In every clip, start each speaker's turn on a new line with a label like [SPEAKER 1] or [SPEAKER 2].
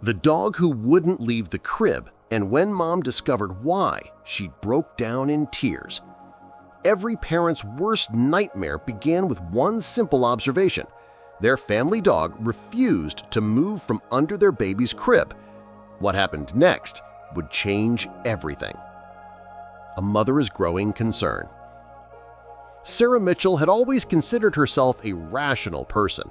[SPEAKER 1] The dog who wouldn't leave the crib, and when Mom discovered why, she broke down in tears. Every parent's worst nightmare began with one simple observation. Their family dog refused to move from under their baby's crib. What happened next would change everything. A mother's growing concern. Sarah Mitchell had always considered herself a rational person.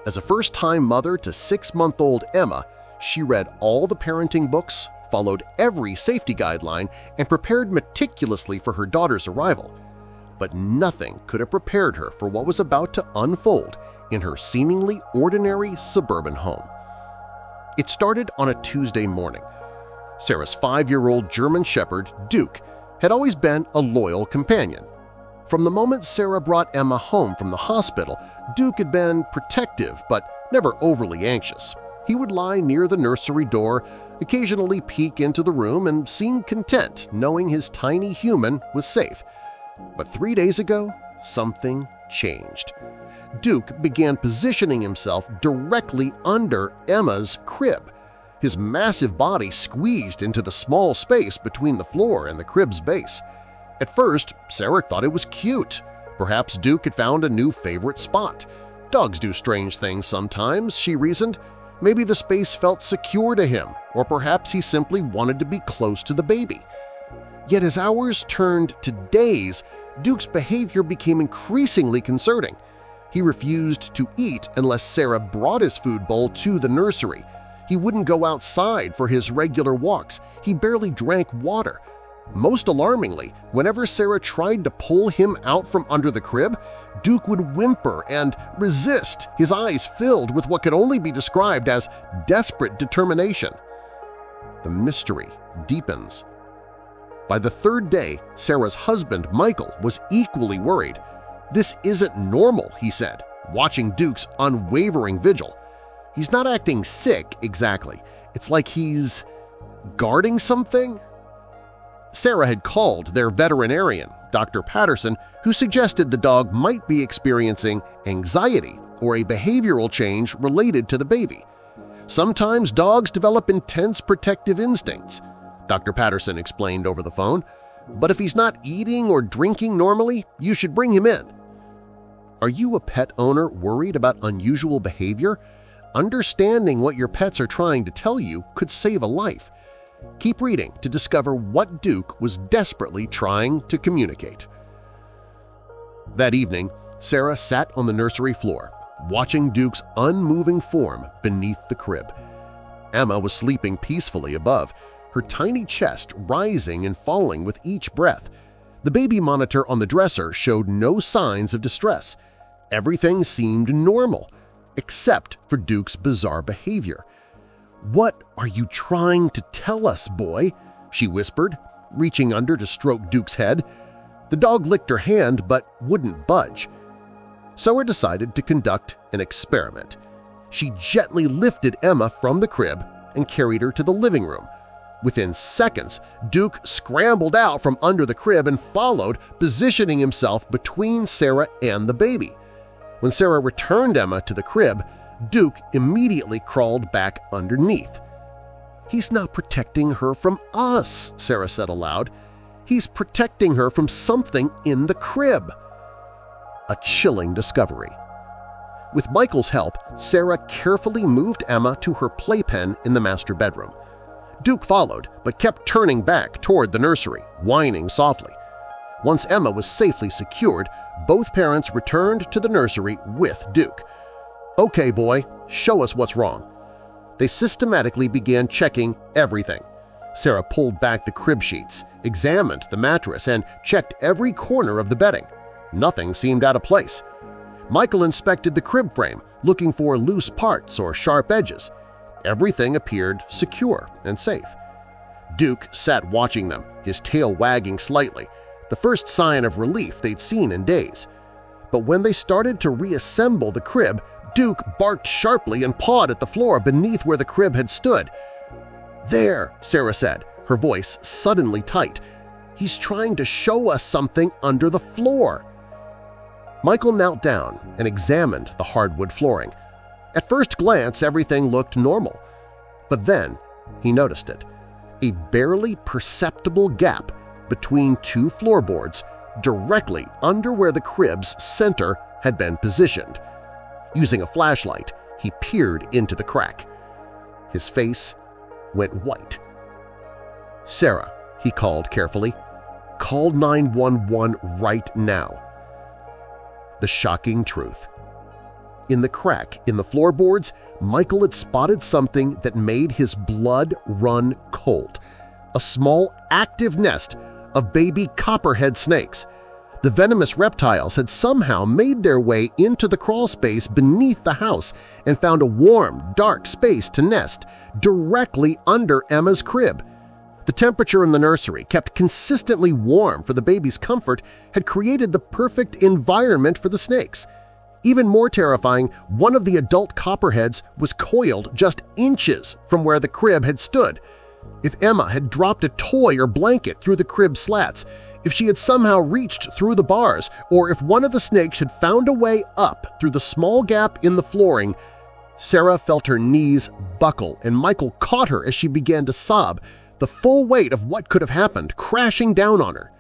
[SPEAKER 1] As a first-time mother to 6-month-old Emma, she read all the parenting books, followed every safety guideline, and prepared meticulously for her daughter's arrival. But nothing could have prepared her for what was about to unfold in her seemingly ordinary suburban home. It started on a Tuesday morning. Sarah's 5-year-old German Shepherd, Duke, had always been a loyal companion. From the moment Sarah brought Emma home from the hospital, Duke had been protective but never overly anxious. He would lie near the nursery door, occasionally peek into the room, and seem content knowing his tiny human was safe. But 3 days ago, something changed. Duke began positioning himself directly under Emma's crib. His massive body squeezed into the small space between the floor and the crib's base. At first, Sarah thought it was cute. Perhaps Duke had found a new favorite spot. Dogs do strange things sometimes, she reasoned. Maybe the space felt secure to him, or perhaps he simply wanted to be close to the baby. Yet as hours turned to days, Duke's behavior became increasingly concerning. He refused to eat unless Sarah brought his food bowl to the nursery. He wouldn't go outside for his regular walks. He barely drank water. Most alarmingly, whenever Sarah tried to pull him out from under the crib, Duke would whimper and resist, his eyes filled with what could only be described as desperate determination. The mystery deepens. By the 3rd day, Sarah's husband, Michael, was equally worried. "This isn't normal," he said, watching Duke's unwavering vigil. "He's not acting sick exactly. It's like he's guarding something." Sarah had called their veterinarian, Dr. Patterson, who suggested the dog might be experiencing anxiety or a behavioral change related to the baby. "Sometimes dogs develop intense protective instincts," Dr. Patterson explained over the phone, "but if he's not eating or drinking normally, you should bring him in." Are you a pet owner worried about unusual behavior? Understanding what your pets are trying to tell you could save a life. Keep reading to discover what Duke was desperately trying to communicate. That evening, Sarah sat on the nursery floor, watching Duke's unmoving form beneath the crib. Emma was sleeping peacefully above, her tiny chest rising and falling with each breath. The baby monitor on the dresser showed no signs of distress. Everything seemed normal, except for Duke's bizarre behavior. "What are you trying to tell us, boy?" she whispered, reaching under to stroke Duke's head. The dog licked her hand but wouldn't budge. Sarah decided to conduct an experiment. She gently lifted Emma from the crib and carried her to the living room. Within seconds, Duke scrambled out from under the crib and followed, positioning himself between Sarah and the baby. When Sarah returned Emma to the crib, Duke immediately crawled back underneath. "He's not protecting her from us," Sarah said aloud. "He's protecting her from something in the crib." A chilling discovery. With Michael's help, Sarah carefully moved Emma to her playpen in the master bedroom. Duke followed, but kept turning back toward the nursery, whining softly. Once Emma was safely secured, both parents returned to the nursery with Duke. "Okay, boy, show us what's wrong." They systematically began checking everything. Sarah pulled back the crib sheets, examined the mattress, and checked every corner of the bedding. Nothing seemed out of place. Michael inspected the crib frame, looking for loose parts or sharp edges. Everything appeared secure and safe. Duke sat watching them, his tail wagging slightly, the first sign of relief they'd seen in days. But when they started to reassemble the crib, Duke barked sharply and pawed at the floor beneath where the crib had stood. "There," Sarah said, her voice suddenly tight. "He's trying to show us something under the floor." Michael knelt down and examined the hardwood flooring. At first glance, everything looked normal. But then he noticed it, a barely perceptible gap between two floorboards directly under where the crib's center had been positioned. Using a flashlight, he peered into the crack. His face went white. "Sarah," he called carefully, "call 911 right now." The shocking truth. In the crack in the floorboards, Michael had spotted something that made his blood run cold. A small, active nest of baby copperhead snakes. The venomous reptiles had somehow made their way into the crawlspace beneath the house and found a warm, dark space to nest directly under Emma's crib. The temperature in the nursery, kept consistently warm for the baby's comfort, had created the perfect environment for the snakes. Even more terrifying, one of the adult copperheads was coiled just inches from where the crib had stood. If Emma had dropped a toy or blanket through the crib slats, if she had somehow reached through the bars, or if one of the snakes had found a way up through the small gap in the flooring, Sarah felt her knees buckle and Michael caught her as she began to sob, the full weight of what could have happened crashing down on her.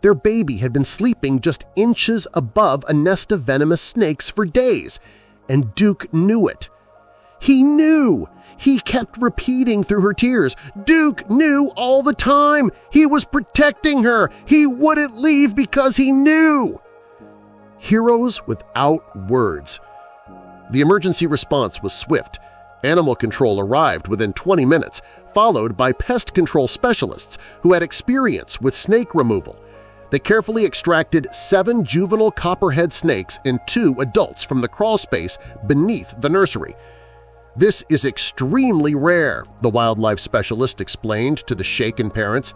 [SPEAKER 1] Their baby had been sleeping just inches above a nest of venomous snakes for days, and Duke knew it. He knew! He kept repeating through her tears, "Duke knew all the time! He was protecting her! He wouldn't leave because he knew!" Heroes without words. The emergency response was swift. Animal control arrived within 20 minutes, followed by pest control specialists who had experience with snake removal. They carefully extracted 7 juvenile copperhead snakes and 2 adults from the crawlspace beneath the nursery. "This is extremely rare," the wildlife specialist explained to the shaken parents.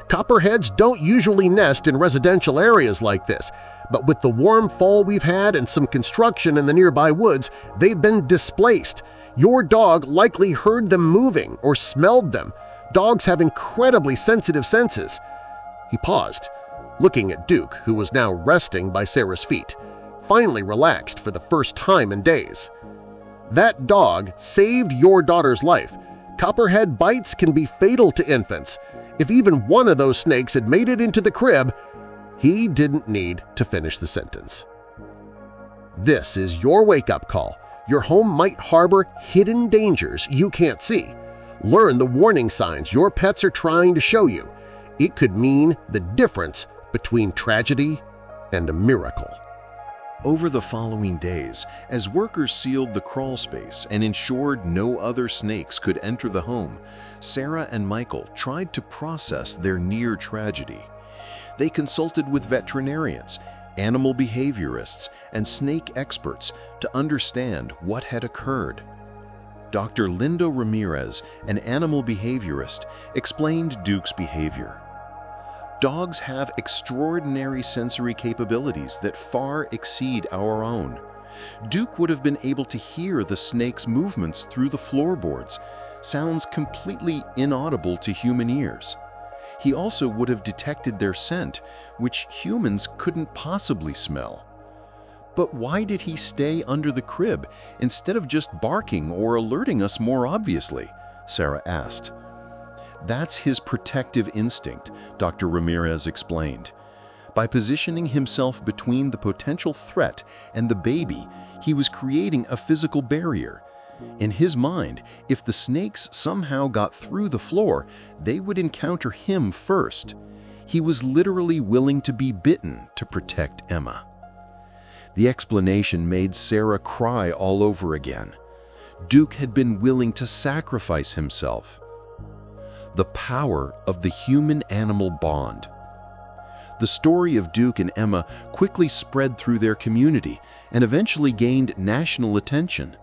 [SPEAKER 1] "Copperheads don't usually nest in residential areas like this, but with the warm fall we've had and some construction in the nearby woods, they've been displaced. Your dog likely heard them moving or smelled them. Dogs have incredibly sensitive senses." He paused, looking at Duke, who was now resting by Sarah's feet, finally relaxed for the first time in days. "That dog saved your daughter's life. Copperhead bites can be fatal to infants. If even one of those snakes had made it into the crib," he didn't need to finish the sentence. This is your wake-up call. Your home might harbor hidden dangers you can't see. Learn the warning signs your pets are trying to show you. It could mean the difference between tragedy and a miracle.
[SPEAKER 2] Over the following days, as workers sealed the crawl space and ensured no other snakes could enter the home, Sarah and Michael tried to process their near tragedy. They consulted with veterinarians, animal behaviorists, and snake experts to understand what had occurred. Dr. Lindo Ramirez, an animal behaviorist, explained Duke's behavior. Dogs have extraordinary sensory capabilities that far exceed our own. Duke would have been able to hear the snake's movements through the floorboards, sounds completely inaudible to human ears. He also would have detected their scent, which humans couldn't possibly smell. But why did he stay under the crib instead of just barking or alerting us more obviously? Sarah asked. That's his protective instinct, Dr. Ramirez explained. By positioning himself between the potential threat and the baby, he was creating a physical barrier. In his mind, if the snakes somehow got through the floor, they would encounter him first. He was literally willing to be bitten to protect Emma. The explanation made Sarah cry all over again. Duke had been willing to sacrifice himself. The power of the human-animal bond. The story of Duke and Emma quickly spread through their community and eventually gained national attention.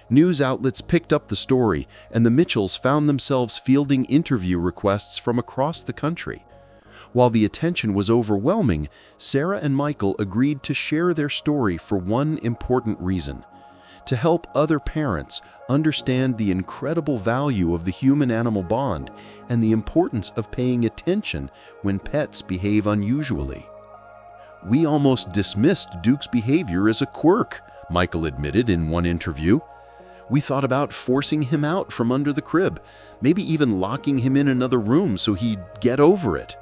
[SPEAKER 2] News outlets picked up the story, and the Mitchells found themselves fielding interview requests from across the country. While the attention was overwhelming, Sarah and Michael agreed to share their story for one important reason: to help other parents understand the incredible value of the human-animal bond and the importance of paying attention when pets behave unusually. "We almost dismissed Duke's behavior as a quirk," Michael admitted in one interview. We thought about forcing him out from under the crib, maybe even locking him in another room so he'd get over it.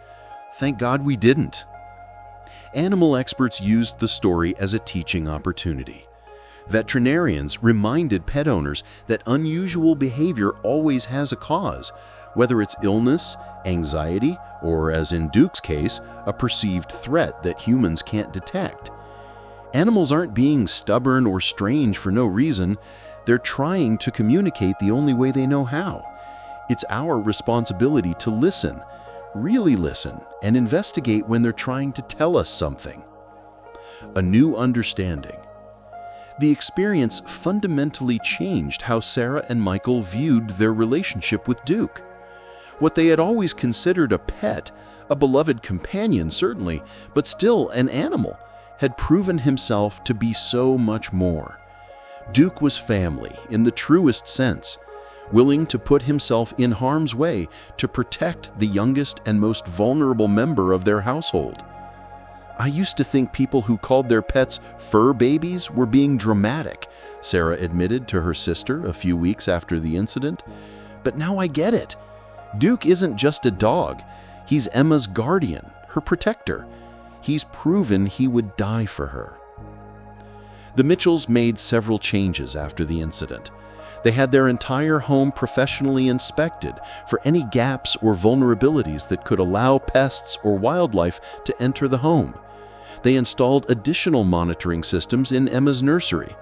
[SPEAKER 2] Thank God we didn't." Animal experts used the story as a teaching opportunity. Veterinarians reminded pet owners that unusual behavior always has a cause, whether it's illness, anxiety, or, as in Duke's case, a perceived threat that humans can't detect. Animals aren't being stubborn or strange for no reason. They're trying to communicate the only way they know how. It's our responsibility to listen, really listen, and investigate when they're trying to tell us something. A new understanding. The experience fundamentally changed how Sarah and Michael viewed their relationship with Duke. What they had always considered a pet, a beloved companion certainly, but still an animal, had proven himself to be so much more. Duke was family in the truest sense, willing to put himself in harm's way to protect the youngest and most vulnerable member of their household. "I used to think people who called their pets fur babies were being dramatic," Sarah admitted to her sister a few weeks after the incident. "But now I get it. Duke isn't just a dog. He's Emma's guardian, her protector. He's proven he would die for her." The Mitchells made several changes after the incident. They had their entire home professionally inspected for any gaps or vulnerabilities that could allow pests or wildlife to enter the home. They installed additional monitoring systems in Emma's nursery.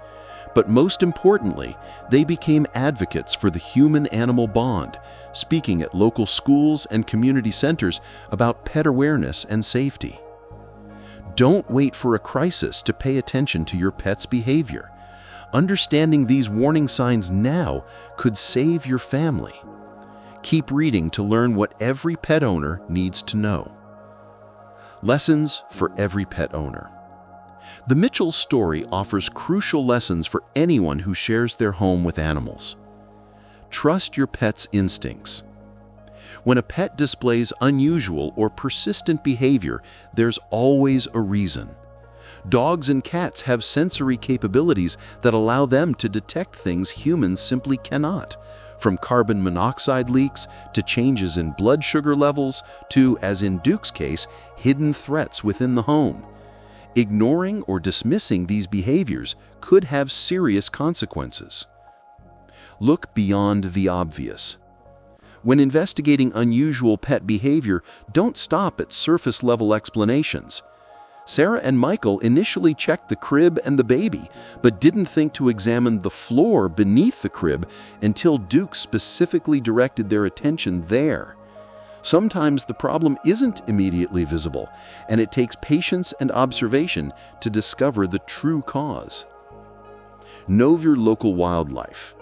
[SPEAKER 2] But most importantly, they became advocates for the human-animal bond, speaking at local schools and community centers about pet awareness and safety. Don't wait for a crisis to pay attention to your pet's behavior. Understanding these warning signs now could save your family. Keep reading to learn what every pet owner needs to know. Lessons for every pet owner. The Mitchell's story offers crucial lessons for anyone who shares their home with animals. Trust your pet's instincts. When a pet displays unusual or persistent behavior, there's always a reason. Dogs and cats have sensory capabilities that allow them to detect things humans simply cannot, from carbon monoxide leaks to changes in blood sugar levels to, as in Duke's case, hidden threats within the home. Ignoring or dismissing these behaviors could have serious consequences. Look beyond the obvious. When investigating unusual pet behavior, don't stop at surface-level explanations. Sarah and Michael initially checked the crib and the baby, but didn't think to examine the floor beneath the crib until Duke specifically directed their attention there. Sometimes the problem isn't immediately visible, and it takes patience and observation to discover the true cause. Know your local wildlife.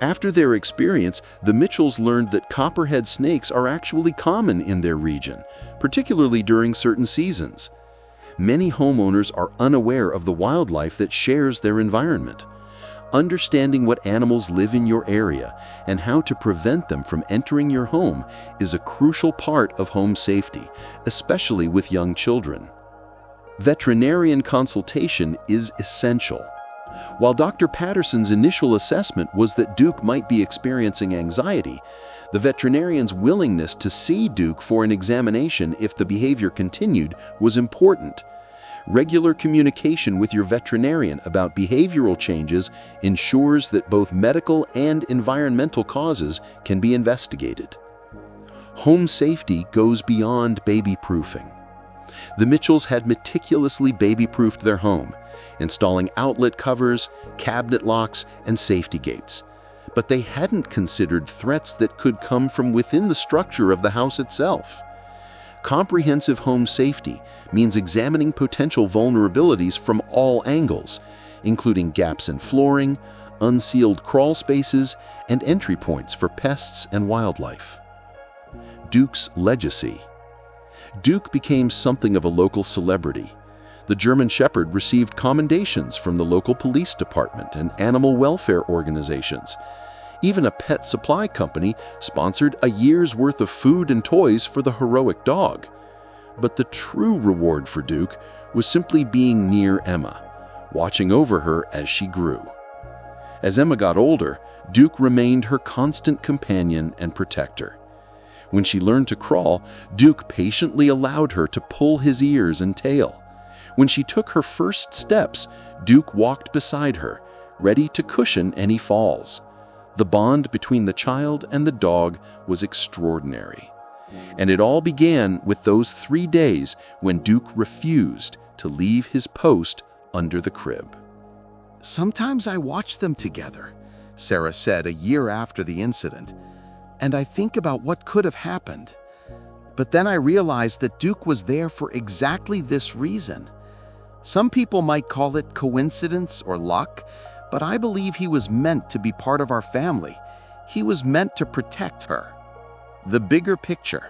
[SPEAKER 2] After their experience, the Mitchells learned that copperhead snakes are actually common in their region, particularly during certain seasons. Many homeowners are unaware of the wildlife that shares their environment. Understanding what animals live in your area and how to prevent them from entering your home is a crucial part of home safety, especially with young children. Veterinarian consultation is essential. While Dr. Patterson's initial assessment was that Duke might be experiencing anxiety, the veterinarian's willingness to see Duke for an examination if the behavior continued was important. Regular communication with your veterinarian about behavioral changes ensures that both medical and environmental causes can be investigated. Home safety goes beyond baby-proofing. The Mitchells had meticulously baby-proofed their home, installing outlet covers, cabinet locks, and safety gates. But they hadn't considered threats that could come from within the structure of the house itself. Comprehensive home safety means examining potential vulnerabilities from all angles, including gaps in flooring, unsealed crawl spaces, and entry points for pests and wildlife. Duke's legacy. Duke became something of a local celebrity. The German Shepherd received commendations from the local police department and animal welfare organizations. Even a pet supply company sponsored a year's worth of food and toys for the heroic dog. But the true reward for Duke was simply being near Emma, watching over her as she grew. As Emma got older, Duke remained her constant companion and protector. When she learned to crawl, Duke patiently allowed her to pull his ears and tail. When she took her first steps, Duke walked beside her, ready to cushion any falls. The bond between the child and the dog was extraordinary. And it all began with those 3 days when Duke refused to leave his post under the crib.
[SPEAKER 3] "Sometimes I watch them together," Sarah said a year after the incident, "and I think about what could have happened. But then I realized that Duke was there for exactly this reason. Some people might call it coincidence or luck, but I believe he was meant to be part of our family. He was meant to protect her." The bigger picture.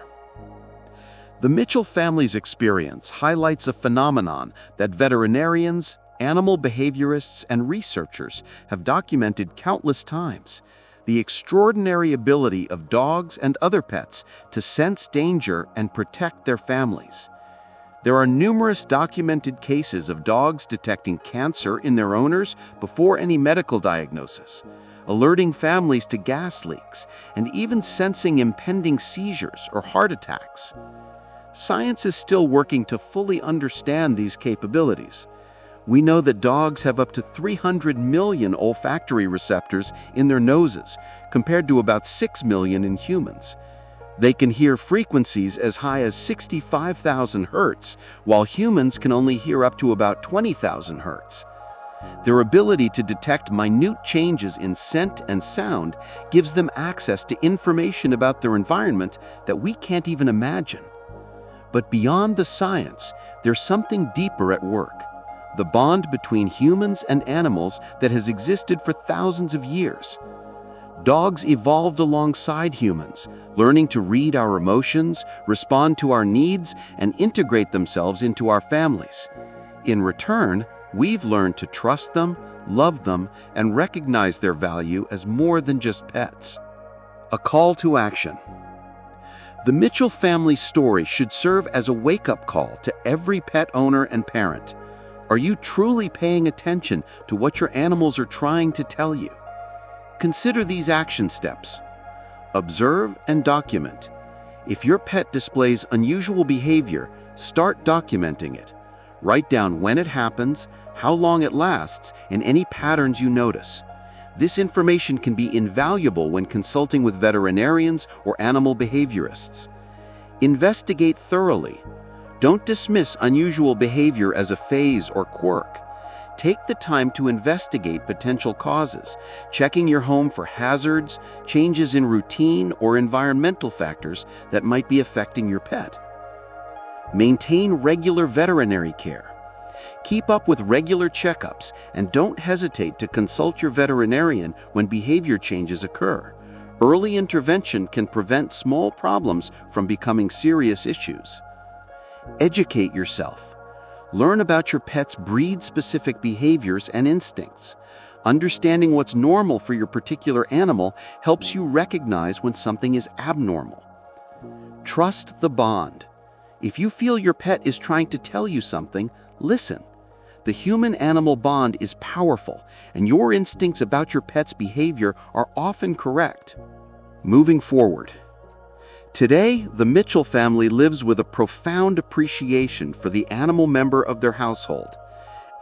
[SPEAKER 3] The Mitchell family's experience highlights a phenomenon that veterinarians, animal behaviorists, and researchers have documented countless times: the extraordinary ability of dogs and other pets to sense danger and protect their families. There are numerous documented cases of dogs detecting cancer in their owners before any medical diagnosis, alerting families to gas leaks, and even sensing impending seizures or heart attacks. Science is still working to fully understand these capabilities. We know that dogs have up to 300 million olfactory receptors in their noses, compared to about 6 million in humans. They can hear frequencies as high as 65,000 hertz, while humans can only hear up to about 20,000 hertz. Their ability to detect minute changes in scent and sound gives them access to information about their environment that we can't even imagine. But beyond the science, there's something deeper at work: the bond between humans and animals that has existed for thousands of years. Dogs evolved alongside humans, learning to read our emotions, respond to our needs, and integrate themselves into our families. In return, we've learned to trust them, love them, and recognize their value as more than just pets. A call to action. The Mitchell family story should serve as a wake-up call to every pet owner and parent. Are you truly paying attention to what your animals are trying to tell you? Consider these action steps. Observe and document. If your pet displays unusual behavior, start documenting it. Write down when it happens, how long it lasts, and any patterns you notice. This information can be invaluable when consulting with veterinarians or animal behaviorists. Investigate thoroughly. Don't dismiss unusual behavior as a phase or quirk. Take the time to investigate potential causes, checking your home for hazards, changes in routine, or environmental factors that might be affecting your pet. Maintain regular veterinary care. Keep up with regular checkups and don't hesitate to consult your veterinarian when behavior changes occur. Early intervention can prevent small problems from becoming serious issues. Educate yourself. Learn about your pet's breed-specific behaviors and instincts. Understanding what's normal for your particular animal helps you recognize when something is abnormal. Trust the bond. If you feel your pet is trying to tell you something, listen. The human-animal bond is powerful, and your instincts about your pet's behavior are often correct. Moving forward. Today, the Mitchell family lives with a profound appreciation for the animal member of their household.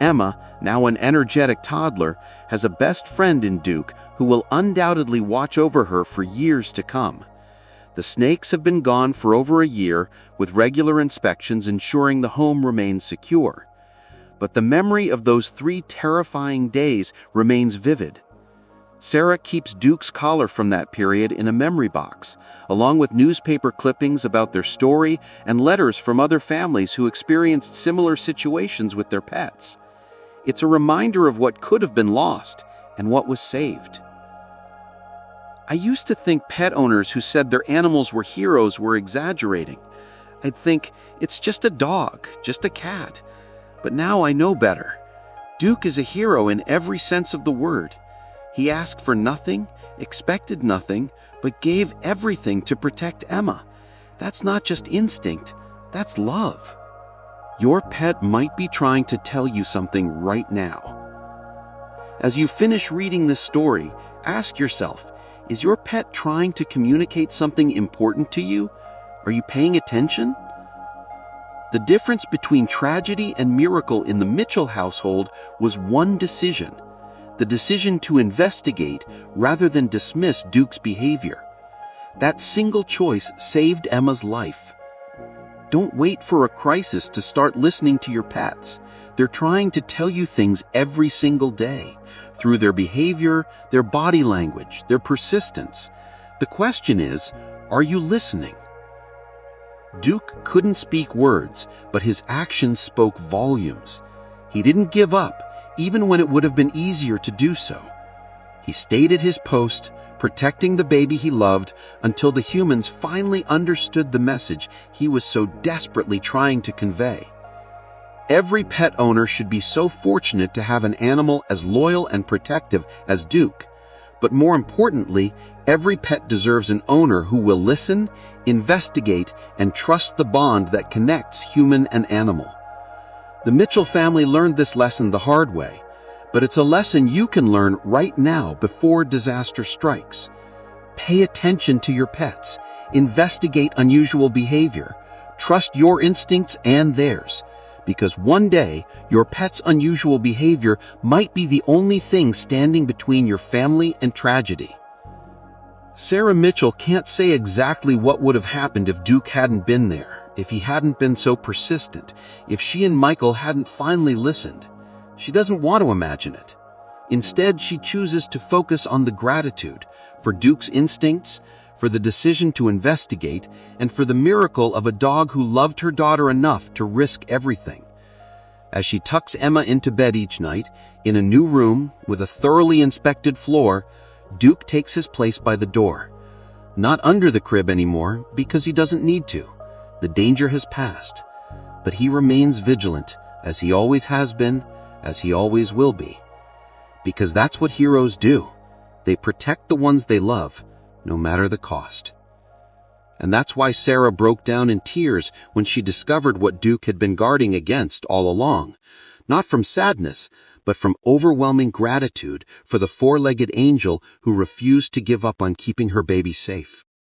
[SPEAKER 3] Emma, now an energetic toddler, has a best friend in Duke who will undoubtedly watch over her for years to come. The snakes have been gone for over a year, with regular inspections ensuring the home remains secure. But the memory of those 3 terrifying days remains vivid. Sarah keeps Duke's collar from that period in a memory box, along with newspaper clippings about their story and letters from other families who experienced similar situations with their pets. It's a reminder of what could have been lost and what was saved. I used to think pet owners who said their animals were heroes were exaggerating. I'd think, it's just a dog, just a cat. But now I know better. Duke is a hero in every sense of the word. He asked for nothing, expected nothing, but gave everything to protect Emma. That's not just instinct, that's love. Your pet might be trying to tell you something right now. As you finish reading this story, ask yourself, is your pet trying to communicate something important to you? Are you paying attention? The difference between tragedy and miracle in the Mitchell household was one decision. The decision to investigate rather than dismiss Duke's behavior. That single choice saved Emma's life. Don't wait for a crisis to start listening to your pets. They're trying to tell you things every single day, through their behavior, their body language, their persistence. The question is, are you listening? Duke couldn't speak words, but his actions spoke volumes. He didn't give up, even when it would have been easier to do so. He stayed at his post, protecting the baby he loved, until the humans finally understood the message he was so desperately trying to convey. Every pet owner should be so fortunate to have an animal as loyal and protective as Duke. But more importantly, every pet deserves an owner who will listen, investigate, and trust the bond that connects human and animal. The Mitchell family learned this lesson the hard way, but it's a lesson you can learn right now before disaster strikes. Pay attention to your pets, investigate unusual behavior, trust your instincts and theirs, because one day your pet's unusual behavior might be the only thing standing between your family and tragedy. Sarah Mitchell can't say exactly what would have happened if Duke hadn't been there, if he hadn't been so persistent, if she and Michael hadn't finally listened. She doesn't want to imagine it. Instead, she chooses to focus on the gratitude for Duke's instincts, for the decision to investigate, and for the miracle of a dog who loved her daughter enough to risk everything. As she tucks Emma into bed each night, in a new room with a thoroughly inspected floor, Duke takes his place by the door. Not under the crib anymore, because he doesn't need to. The danger has passed. But he remains vigilant, as he always has been, as he always will be. Because that's what heroes do. They protect the ones they love, no matter the cost. And that's why Sarah broke down in tears when she discovered what Duke had been guarding against all along, not from sadness, but from overwhelming gratitude for the four-legged angel who refused to give up on keeping her baby safe.